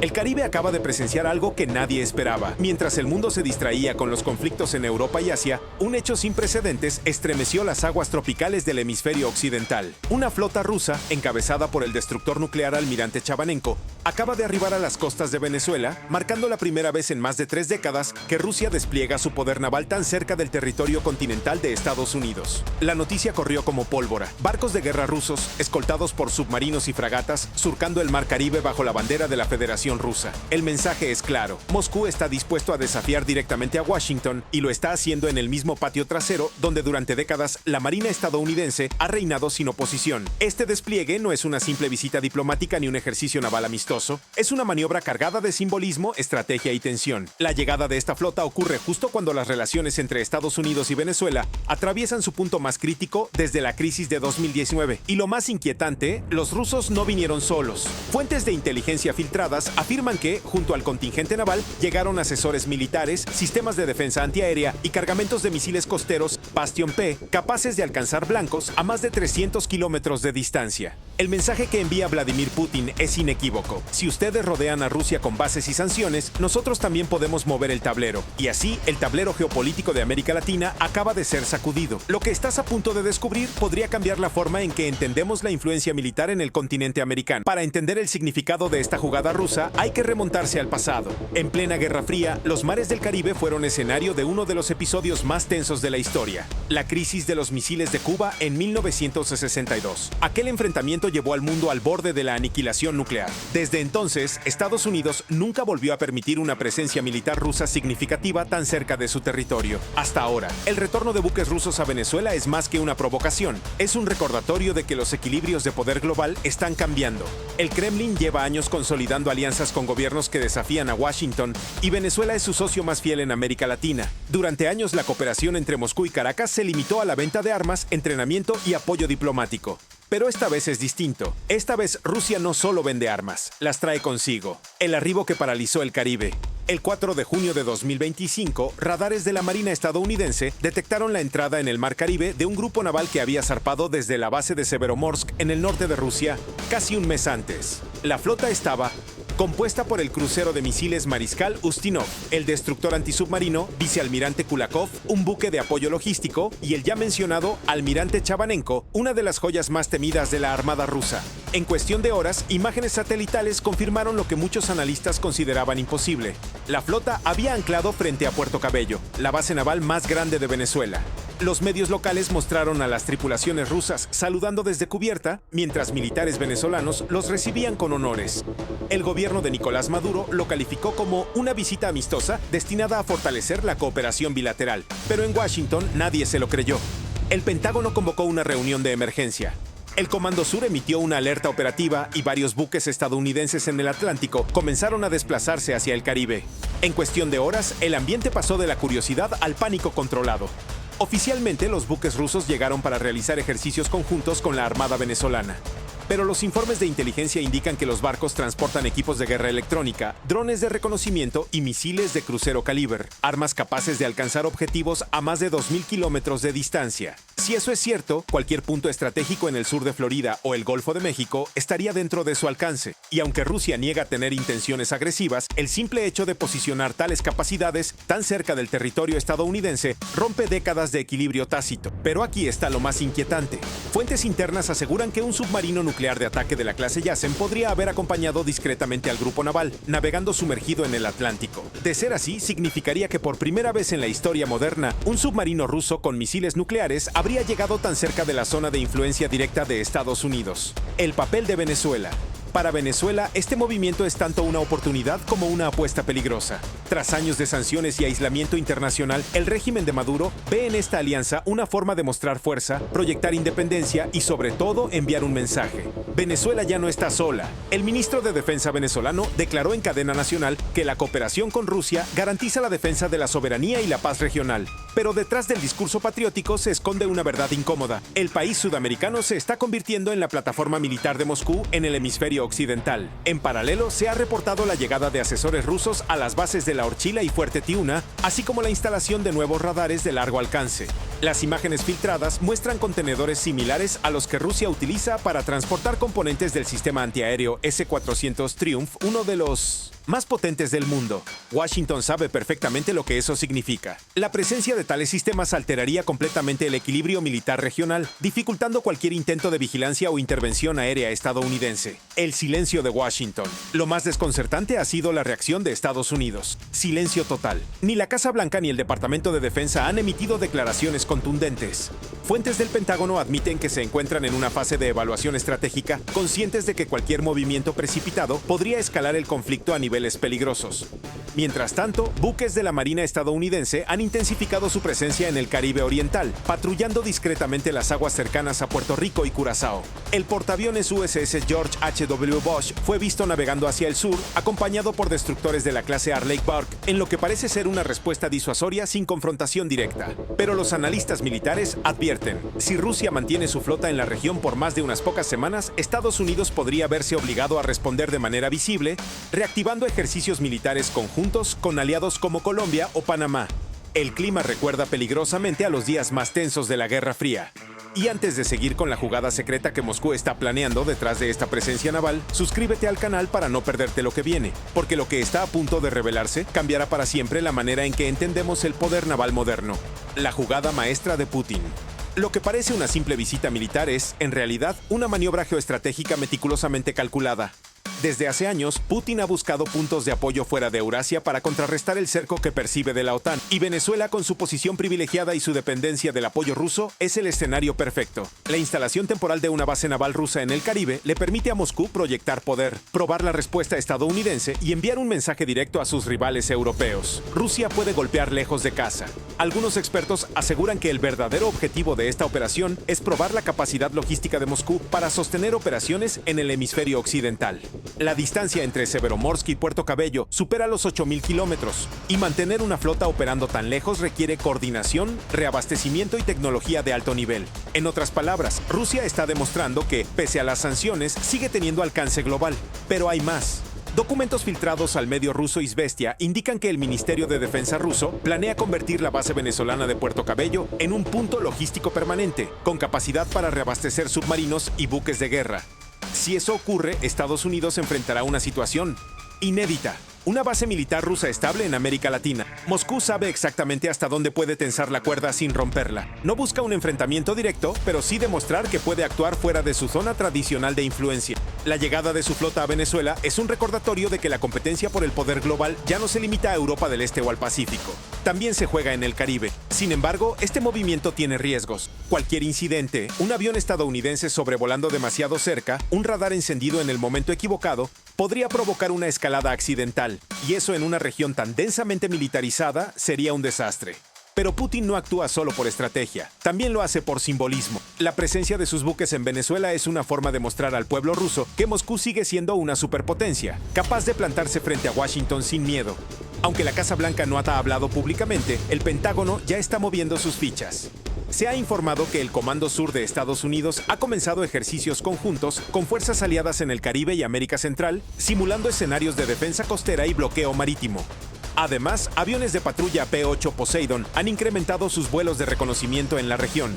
El Caribe acaba de presenciar algo que nadie esperaba. Mientras el mundo se distraía con los conflictos en Europa y Asia, un hecho sin precedentes estremeció las aguas tropicales del hemisferio occidental. Una flota rusa, encabezada por el destructor nuclear almirante Chabanenko, acaba de arribar a las costas de Venezuela, marcando la primera vez en más de 3 décadas que Rusia despliega su poder naval tan cerca del territorio continental de Estados Unidos. La noticia corrió como pólvora. Barcos de guerra rusos, escoltados por submarinos y fragatas, surcando el mar Caribe bajo la bandera de la Federación Rusa. El mensaje es claro. Moscú está dispuesto a desafiar directamente a Washington y lo está haciendo en el mismo patio trasero donde durante décadas la Marina estadounidense ha reinado sin oposición. Este despliegue no es una simple visita diplomática ni un ejercicio naval amistoso, es una maniobra cargada de simbolismo, estrategia y tensión. La llegada de esta flota ocurre justo cuando las relaciones entre Estados Unidos y Venezuela atraviesan su punto más crítico desde la crisis de 2019. Y lo más inquietante, los rusos no vinieron solos. Fuentes de inteligencia filtradas afirman que, junto al contingente naval, llegaron asesores militares, sistemas de defensa antiaérea y cargamentos de misiles costeros Bastion P, capaces de alcanzar blancos a más de 300 kilómetros de distancia. El mensaje que envía Vladimir Putin es inequívoco. Si ustedes rodean a Rusia con bases y sanciones, nosotros también podemos mover el tablero. Y así, el tablero geopolítico de América Latina acaba de ser sacudido. Lo que estás a punto de descubrir podría cambiar la forma en que entendemos la influencia militar en el continente americano. Para entender el significado de esta jugada rusa, hay que remontarse al pasado. En plena Guerra Fría, los mares del Caribe fueron escenario de uno de los episodios más tensos de la historia: la crisis de los misiles de Cuba en 1962. Aquel enfrentamiento llevó al mundo al borde de la aniquilación nuclear. Desde entonces, Estados Unidos nunca volvió a permitir una presencia militar rusa significativa tan cerca de su territorio. Hasta ahora, el retorno de buques rusos a Venezuela es más que una provocación. Es un recordatorio de que los equilibrios de poder global están cambiando. El Kremlin lleva años consolidando alianzas con gobiernos que desafían a Washington, y Venezuela es su socio más fiel en América Latina. Durante años, la cooperación entre Moscú y Caracas se limitó a la venta de armas, entrenamiento y apoyo diplomático. Pero esta vez es distinto. Esta vez Rusia no solo vende armas, las trae consigo. El arribo que paralizó el Caribe. El 4 de junio de 2025, radares de la Marina estadounidense detectaron la entrada en el Mar Caribe de un grupo naval que había zarpado desde la base de Severomorsk en el norte de Rusia casi un mes antes. La flota estaba compuesta por el crucero de misiles Mariscal Ustinov, el destructor antisubmarino Vicealmirante Kulakov, un buque de apoyo logístico, y el ya mencionado Almirante Chabanenko, una de las joyas más temidas de la Armada rusa. En cuestión de horas, imágenes satelitales confirmaron lo que muchos analistas consideraban imposible. La flota había anclado frente a Puerto Cabello, la base naval más grande de Venezuela. Los medios locales mostraron a las tripulaciones rusas saludando desde cubierta, mientras militares venezolanos los recibían con honores. El gobierno de Nicolás Maduro lo calificó como una visita amistosa destinada a fortalecer la cooperación bilateral, pero en Washington nadie se lo creyó. El Pentágono convocó una reunión de emergencia. El Comando Sur emitió una alerta operativa y varios buques estadounidenses en el Atlántico comenzaron a desplazarse hacia el Caribe. En cuestión de horas, el ambiente pasó de la curiosidad al pánico controlado. Oficialmente, los buques rusos llegaron para realizar ejercicios conjuntos con la Armada venezolana. Pero los informes de inteligencia indican que los barcos transportan equipos de guerra electrónica, drones de reconocimiento y misiles de crucero calibre, armas capaces de alcanzar objetivos a más de 2.000 kilómetros de distancia. Si eso es cierto, cualquier punto estratégico en el sur de Florida o el Golfo de México estaría dentro de su alcance. Y aunque Rusia niega tener intenciones agresivas, el simple hecho de posicionar tales capacidades tan cerca del territorio estadounidense rompe décadas de equilibrio tácito. Pero aquí está lo más inquietante. Fuentes internas aseguran que un submarino nuclear de ataque de la clase Yasen podría haber acompañado discretamente al grupo naval, navegando sumergido en el Atlántico. De ser así, significaría que por primera vez en la historia moderna, un submarino ruso con misiles nucleares habría llegado tan cerca de la zona de influencia directa de Estados Unidos. El papel de Venezuela. Para Venezuela, este movimiento es tanto una oportunidad como una apuesta peligrosa. Tras años de sanciones y aislamiento internacional, el régimen de Maduro ve en esta alianza una forma de mostrar fuerza, proyectar independencia y, sobre todo, enviar un mensaje. Venezuela ya no está sola. El ministro de Defensa venezolano declaró en cadena nacional que la cooperación con Rusia garantiza la defensa de la soberanía y la paz regional. Pero detrás del discurso patriótico se esconde una verdad incómoda. El país sudamericano se está convirtiendo en la plataforma militar de Moscú en el hemisferio occidental. En paralelo, se ha reportado la llegada de asesores rusos a las bases de la Orchila y Fuerte Tiuna, así como la instalación de nuevos radares de largo alcance. Las imágenes filtradas muestran contenedores similares a los que Rusia utiliza para transportar componentes del sistema antiaéreo S-400 Triumph, uno de los más potentes del mundo. Washington sabe perfectamente lo que eso significa. La presencia de tales sistemas alteraría completamente el equilibrio militar regional, dificultando cualquier intento de vigilancia o intervención aérea estadounidense. El silencio de Washington. Lo más desconcertante ha sido la reacción de Estados Unidos. Silencio total. Ni la Casa Blanca ni el Departamento de Defensa han emitido declaraciones contundentes. Fuentes del Pentágono admiten que se encuentran en una fase de evaluación estratégica, conscientes de que cualquier movimiento precipitado podría escalar el conflicto a niveles peligrosos. Mientras tanto, buques de la Marina estadounidense han intensificado su presencia en el Caribe Oriental, patrullando discretamente las aguas cercanas a Puerto Rico y Curazao. El portaaviones USS George H.W. Bush fue visto navegando hacia el sur, acompañado por destructores de la clase Arleigh Burke, en lo que parece ser una respuesta disuasoria sin confrontación directa. Pero los analistas militares advierten, si Rusia mantiene su flota en la región por más de unas pocas semanas, Estados Unidos podría verse obligado a responder de manera visible, reactivando ejercicios militares conjuntos con aliados como Colombia o Panamá. El clima recuerda peligrosamente a los días más tensos de la Guerra Fría. Y antes de seguir con la jugada secreta que Moscú está planeando detrás de esta presencia naval, suscríbete al canal para no perderte lo que viene, porque lo que está a punto de revelarse cambiará para siempre la manera en que entendemos el poder naval moderno. La jugada maestra de Putin. Lo que parece una simple visita militar es, en realidad, una maniobra geoestratégica meticulosamente calculada. Desde hace años, Putin ha buscado puntos de apoyo fuera de Eurasia para contrarrestar el cerco que percibe de la OTAN, y Venezuela, con su posición privilegiada y su dependencia del apoyo ruso, es el escenario perfecto. La instalación temporal de una base naval rusa en el Caribe le permite a Moscú proyectar poder, probar la respuesta estadounidense y enviar un mensaje directo a sus rivales europeos. Rusia puede golpear lejos de casa. Algunos expertos aseguran que el verdadero objetivo de esta operación es probar la capacidad logística de Moscú para sostener operaciones en el hemisferio occidental. La distancia entre Severomorsk y Puerto Cabello supera los 8.000 kilómetros, y mantener una flota operando tan lejos requiere coordinación, reabastecimiento y tecnología de alto nivel. En otras palabras, Rusia está demostrando que, pese a las sanciones, sigue teniendo alcance global. Pero hay más. Documentos filtrados al medio ruso Izvestia indican que el Ministerio de Defensa ruso planea convertir la base venezolana de Puerto Cabello en un punto logístico permanente, con capacidad para reabastecer submarinos y buques de guerra. Si eso ocurre, Estados Unidos enfrentará una situación inédita. Una base militar rusa estable en América Latina. Moscú sabe exactamente hasta dónde puede tensar la cuerda sin romperla. No busca un enfrentamiento directo, pero sí demostrar que puede actuar fuera de su zona tradicional de influencia. La llegada de su flota a Venezuela es un recordatorio de que la competencia por el poder global ya no se limita a Europa del Este o al Pacífico. También se juega en el Caribe. Sin embargo, este movimiento tiene riesgos. Cualquier incidente, un avión estadounidense sobrevolando demasiado cerca, un radar encendido en el momento equivocado, podría provocar una escalada accidental, y eso en una región tan densamente militarizada sería un desastre. Pero Putin no actúa solo por estrategia, también lo hace por simbolismo. La presencia de sus buques en Venezuela es una forma de mostrar al pueblo ruso que Moscú sigue siendo una superpotencia, capaz de plantarse frente a Washington sin miedo. Aunque la Casa Blanca no ha hablado públicamente, el Pentágono ya está moviendo sus fichas. Se ha informado que el Comando Sur de Estados Unidos ha comenzado ejercicios conjuntos con fuerzas aliadas en el Caribe y América Central, simulando escenarios de defensa costera y bloqueo marítimo. Además, aviones de patrulla P-8 Poseidon han incrementado sus vuelos de reconocimiento en la región.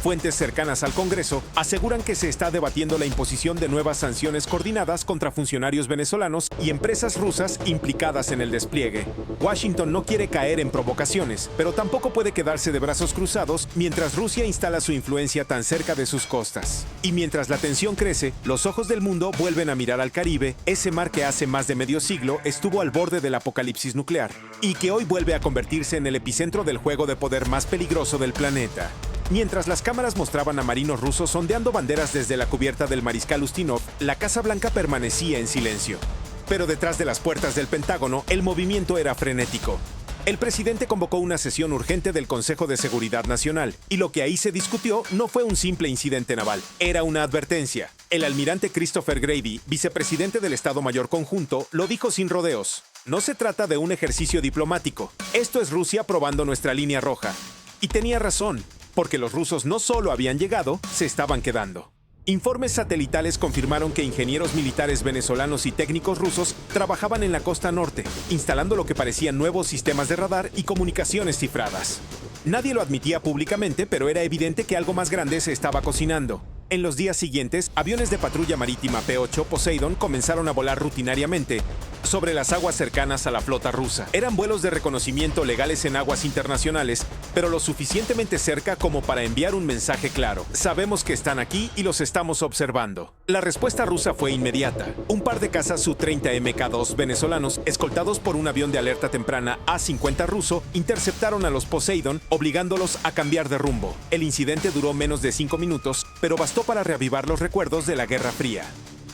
Fuentes cercanas al Congreso aseguran que se está debatiendo la imposición de nuevas sanciones coordinadas contra funcionarios venezolanos y empresas rusas implicadas en el despliegue. Washington no quiere caer en provocaciones, pero tampoco puede quedarse de brazos cruzados mientras Rusia instala su influencia tan cerca de sus costas. Y mientras la tensión crece, los ojos del mundo vuelven a mirar al Caribe, ese mar que hace más de medio siglo estuvo al borde del apocalipsis nuclear, y que hoy vuelve a convertirse en el epicentro del juego de poder más peligroso del planeta. Mientras las cámaras mostraban a marinos rusos ondeando banderas desde la cubierta del mariscal Ustinov, la Casa Blanca permanecía en silencio. Pero detrás de las puertas del Pentágono, el movimiento era frenético. El presidente convocó una sesión urgente del Consejo de Seguridad Nacional, y lo que ahí se discutió no fue un simple incidente naval, era una advertencia. El almirante Christopher Grady, vicepresidente del Estado Mayor Conjunto, lo dijo sin rodeos. No se trata de un ejercicio diplomático. Esto es Rusia probando nuestra línea roja. Y tenía razón, porque los rusos no solo habían llegado, se estaban quedando. Informes satelitales confirmaron que ingenieros militares venezolanos y técnicos rusos trabajaban en la costa norte, instalando lo que parecían nuevos sistemas de radar y comunicaciones cifradas. Nadie lo admitía públicamente, pero era evidente que algo más grande se estaba cocinando. En los días siguientes, aviones de patrulla marítima P-8 Poseidon comenzaron a volar rutinariamente sobre las aguas cercanas a la flota rusa. Eran vuelos de reconocimiento legales en aguas internacionales, pero lo suficientemente cerca como para enviar un mensaje claro. Sabemos que están aquí y los estamos observando. La respuesta rusa fue inmediata. Un par de cazas Su-30 Mk-2 venezolanos, escoltados por un avión de alerta temprana A-50 ruso, interceptaron a los Poseidon, obligándolos a cambiar de rumbo. El incidente duró menos de 5 minutos, pero bastó para reavivar los recuerdos de la Guerra Fría.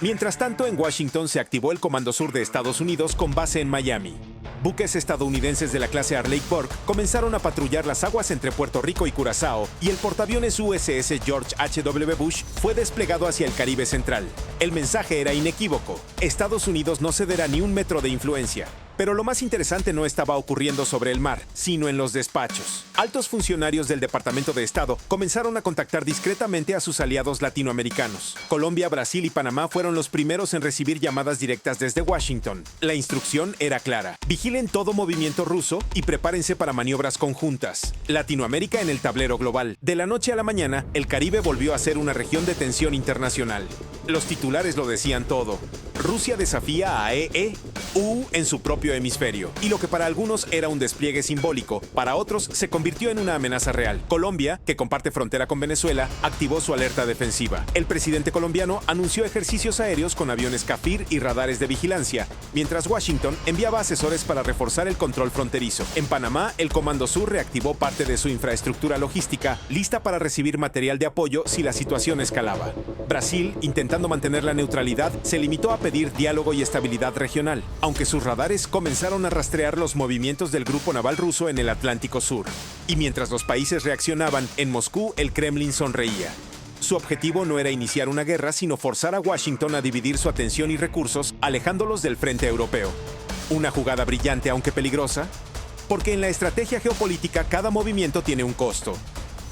Mientras tanto, en Washington se activó el Comando Sur de Estados Unidos con base en Miami. Buques estadounidenses de la clase Arleigh Burke comenzaron a patrullar las aguas entre Puerto Rico y Curazao, y el portaaviones USS George H.W. Bush fue desplegado hacia el Caribe Central. El mensaje era inequívoco: Estados Unidos no cederá ni un metro de influencia. Pero lo más interesante no estaba ocurriendo sobre el mar, sino en los despachos. Altos funcionarios del Departamento de Estado comenzaron a contactar discretamente a sus aliados latinoamericanos. Colombia, Brasil y Panamá fueron los primeros en recibir llamadas directas desde Washington. La instrucción era clara: vigilen todo movimiento ruso y prepárense para maniobras conjuntas. Latinoamérica en el tablero global. De la noche a la mañana, el Caribe volvió a ser una región de tensión internacional. Los titulares lo decían todo. Rusia desafía a EU en su propio hemisferio. Y lo que para algunos era un despliegue simbólico, para otros se convirtió en una amenaza real. Colombia, que comparte frontera con Venezuela, activó su alerta defensiva. El presidente colombiano anunció ejercicios aéreos con aviones Kafir y radares de vigilancia, mientras Washington enviaba asesores para reforzar el control fronterizo. En Panamá, el Comando Sur reactivó parte de su infraestructura logística, lista para recibir material de apoyo si la situación escalaba. Brasil, intentando mantener la neutralidad, se limitó a pedir diálogo y estabilidad regional, aunque sus radares comenzaron a rastrear los movimientos del grupo naval ruso en el Atlántico Sur. Y mientras los países reaccionaban, en Moscú el Kremlin sonreía. Su objetivo no era iniciar una guerra, sino forzar a Washington a dividir su atención y recursos, alejándolos del frente europeo. Una jugada brillante, aunque peligrosa, porque en la estrategia geopolítica cada movimiento tiene un costo.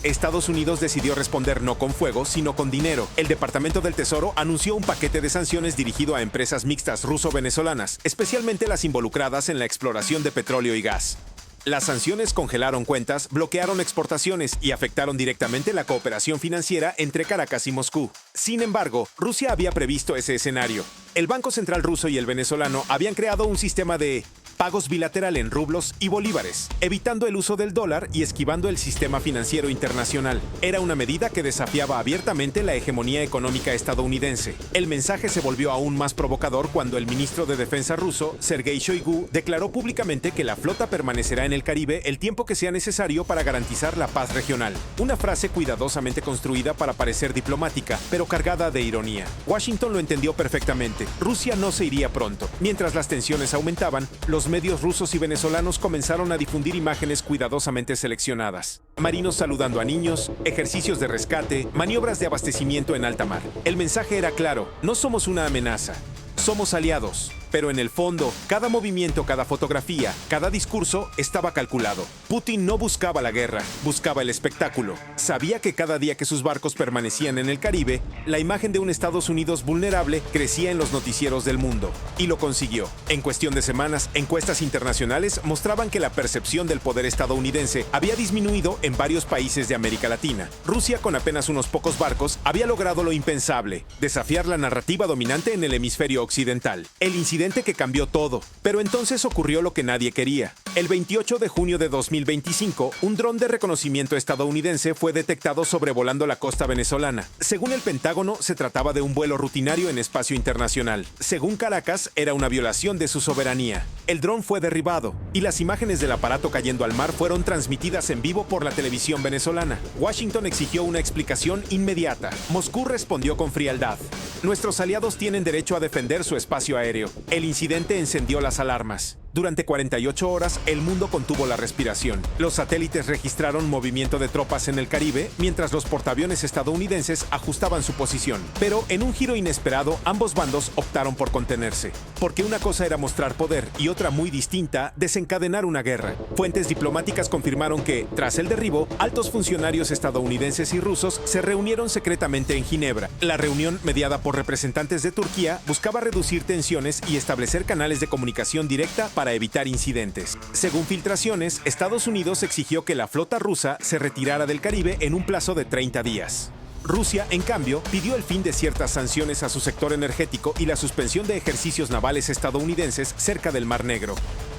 Estados Unidos decidió responder no con fuego, sino con dinero. El Departamento del Tesoro anunció un paquete de sanciones dirigido a empresas mixtas ruso-venezolanas, especialmente las involucradas en la exploración de petróleo y gas. Las sanciones congelaron cuentas, bloquearon exportaciones y afectaron directamente la cooperación financiera entre Caracas y Moscú. Sin embargo, Rusia había previsto ese escenario. El Banco Central ruso y el venezolano habían creado un sistema de pagos bilateral en rublos y bolívares, evitando el uso del dólar y esquivando el sistema financiero internacional. Era una medida que desafiaba abiertamente la hegemonía económica estadounidense. El mensaje se volvió aún más provocador cuando el ministro de Defensa ruso, Sergei Shoigu, declaró públicamente que la flota permanecerá en el Caribe el tiempo que sea necesario para garantizar la paz regional. Una frase cuidadosamente construida para parecer diplomática, pero cargada de ironía. Washington lo entendió perfectamente. Rusia no se iría pronto. Mientras las tensiones aumentaban, los medios rusos y venezolanos comenzaron a difundir imágenes cuidadosamente seleccionadas. Marinos saludando a niños, ejercicios de rescate, maniobras de abastecimiento en alta mar. El mensaje era claro: no somos una amenaza, somos aliados. Pero en el fondo, cada movimiento, cada fotografía, cada discurso estaba calculado. Putin no buscaba la guerra, buscaba el espectáculo. Sabía que cada día que sus barcos permanecían en el Caribe, la imagen de un Estados Unidos vulnerable crecía en los noticieros del mundo. Y lo consiguió. En cuestión de semanas, encuestas internacionales mostraban que la percepción del poder estadounidense había disminuido en varios países de América Latina. Rusia, con apenas unos pocos barcos, había logrado lo impensable: desafiar la narrativa dominante en el hemisferio occidental. El incidente que cambió todo. Pero entonces ocurrió lo que nadie quería. El 28 de junio de 2025, un dron de reconocimiento estadounidense fue detectado sobrevolando la costa venezolana. Según el Pentágono, se trataba de un vuelo rutinario en espacio internacional. Según Caracas, era una violación de su soberanía. El dron fue derribado y las imágenes del aparato cayendo al mar fueron transmitidas en vivo por la televisión venezolana. Washington exigió una explicación inmediata. Moscú respondió con frialdad: nuestros aliados tienen derecho a defender su espacio aéreo. El incidente encendió las alarmas. Durante 48 horas, el mundo contuvo la respiración. Los satélites registraron movimiento de tropas en el Caribe, mientras los portaaviones estadounidenses ajustaban su posición. Pero en un giro inesperado, ambos bandos optaron por contenerse. Porque una cosa era mostrar poder y otra muy distinta, desencadenar una guerra. Fuentes diplomáticas confirmaron que, tras el derribo, altos funcionarios estadounidenses y rusos se reunieron secretamente en Ginebra. La reunión, mediada por representantes de Turquía, buscaba reducir tensiones y establecer canales de comunicación directa para evitar incidentes. Según filtraciones, Estados Unidos exigió que la flota rusa se retirara del Caribe en un plazo de 30 días. Rusia, en cambio, pidió el fin de ciertas sanciones a su sector energético y la suspensión de ejercicios navales estadounidenses cerca del Mar Negro.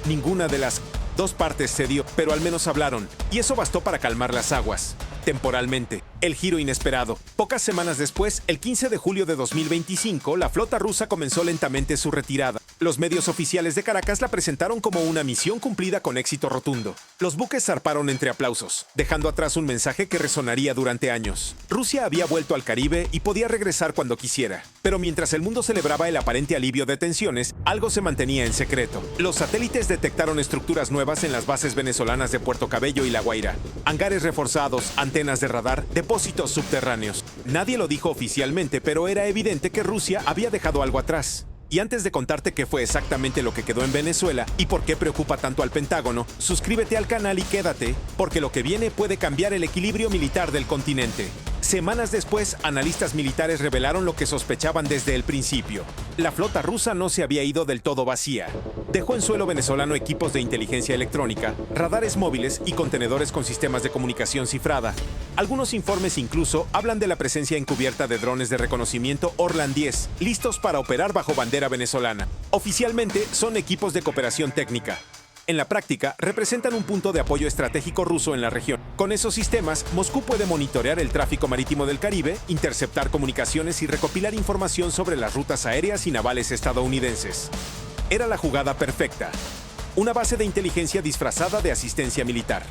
Ninguna de las dos partes cedió, pero al menos hablaron, y eso bastó para calmar las aguas. Temporalmente, el giro inesperado. Pocas semanas después, el 15 de julio de 2025, la flota rusa comenzó lentamente su retirada. Los medios oficiales de Caracas la presentaron como una misión cumplida con éxito rotundo. Los buques zarparon entre aplausos, dejando atrás un mensaje que resonaría durante años. Rusia había vuelto al Caribe y podía regresar cuando quisiera. Pero mientras el mundo celebraba el aparente alivio de tensiones, algo se mantenía en secreto. Los satélites detectaron estructuras nuevas en las bases venezolanas de Puerto Cabello y La Guaira. Hangares reforzados, antenas de radar, depósitos subterráneos. Nadie lo dijo oficialmente, pero era evidente que Rusia había dejado algo atrás. Y antes de contarte qué fue exactamente lo que quedó en Venezuela y por qué preocupa tanto al Pentágono, suscríbete al canal y quédate, porque lo que viene puede cambiar el equilibrio militar del continente. Semanas después, analistas militares revelaron lo que sospechaban desde el principio. La flota rusa no se había ido del todo vacía. Dejó en suelo venezolano equipos de inteligencia electrónica, radares móviles y contenedores con sistemas de comunicación cifrada. Algunos informes incluso hablan de la presencia encubierta de drones de reconocimiento Orlan 10, listos para operar bajo bandera venezolana. Oficialmente, son equipos de cooperación técnica. En la práctica, representan un punto de apoyo estratégico ruso en la región. Con esos sistemas, Moscú puede monitorear el tráfico marítimo del Caribe, interceptar comunicaciones y recopilar información sobre las rutas aéreas y navales estadounidenses. Era la jugada perfecta. Una base de inteligencia disfrazada de asistencia militar.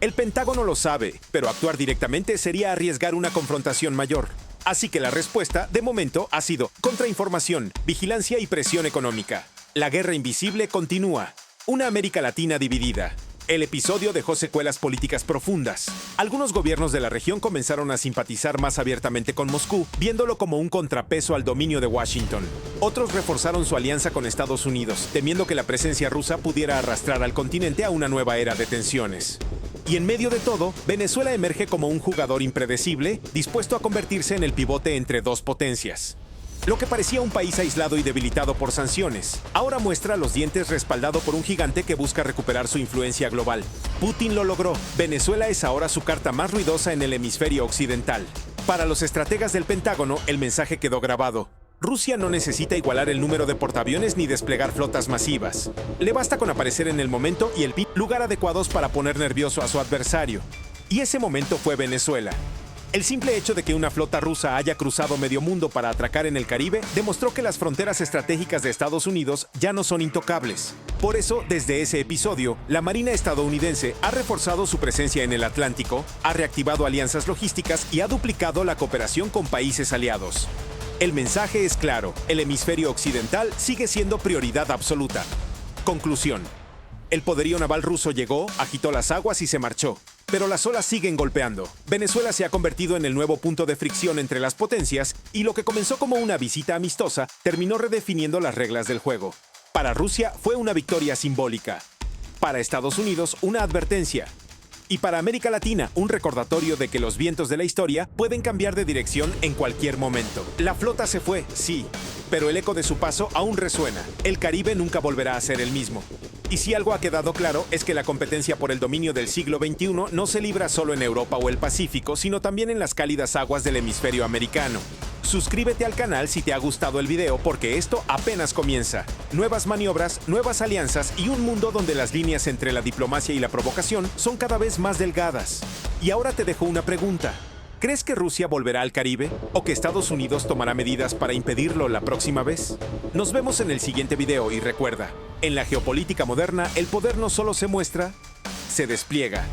El Pentágono lo sabe, pero actuar directamente sería arriesgar una confrontación mayor. Así que la respuesta, de momento, ha sido contrainformación, vigilancia y presión económica. La guerra invisible continúa. Una América Latina dividida. El episodio dejó secuelas políticas profundas. Algunos gobiernos de la región comenzaron a simpatizar más abiertamente con Moscú, viéndolo como un contrapeso al dominio de Washington. Otros reforzaron su alianza con Estados Unidos, temiendo que la presencia rusa pudiera arrastrar al continente a una nueva era de tensiones. Y en medio de todo, Venezuela emerge como un jugador impredecible, dispuesto a convertirse en el pivote entre dos potencias. Lo que parecía un país aislado y debilitado por sanciones, ahora muestra los dientes respaldado por un gigante que busca recuperar su influencia global. Putin lo logró. Venezuela es ahora su carta más ruidosa en el hemisferio occidental. Para los estrategas del Pentágono, el mensaje quedó grabado. Rusia no necesita igualar el número de portaaviones ni desplegar flotas masivas. Le basta con aparecer en el momento y el lugar adecuados para poner nervioso a su adversario. Y ese momento fue Venezuela. El simple hecho de que una flota rusa haya cruzado medio mundo para atracar en el Caribe demostró que las fronteras estratégicas de Estados Unidos ya no son intocables. Por eso, desde ese episodio, la Marina estadounidense ha reforzado su presencia en el Atlántico, ha reactivado alianzas logísticas y ha duplicado la cooperación con países aliados. El mensaje es claro: el hemisferio occidental sigue siendo prioridad absoluta. Conclusión. El poderío naval ruso llegó, agitó las aguas y se marchó. Pero las olas siguen golpeando. Venezuela se ha convertido en el nuevo punto de fricción entre las potencias y lo que comenzó como una visita amistosa terminó redefiniendo las reglas del juego. Para Rusia fue una victoria simbólica. Para Estados Unidos, una advertencia. Y para América Latina, un recordatorio de que los vientos de la historia pueden cambiar de dirección en cualquier momento. La flota se fue, sí, pero el eco de su paso aún resuena. El Caribe nunca volverá a ser el mismo. Y si algo ha quedado claro es que la competencia por el dominio del siglo XXI no se libra solo en Europa o el Pacífico, sino también en las cálidas aguas del hemisferio americano. Suscríbete al canal si te ha gustado el video porque esto apenas comienza. Nuevas maniobras, nuevas alianzas y un mundo donde las líneas entre la diplomacia y la provocación son cada vez más delgadas. Y ahora te dejo una pregunta. ¿Crees que Rusia volverá al Caribe? ¿O que Estados Unidos tomará medidas para impedirlo la próxima vez? Nos vemos en el siguiente video y recuerda, en la geopolítica moderna el poder no solo se muestra, se despliega.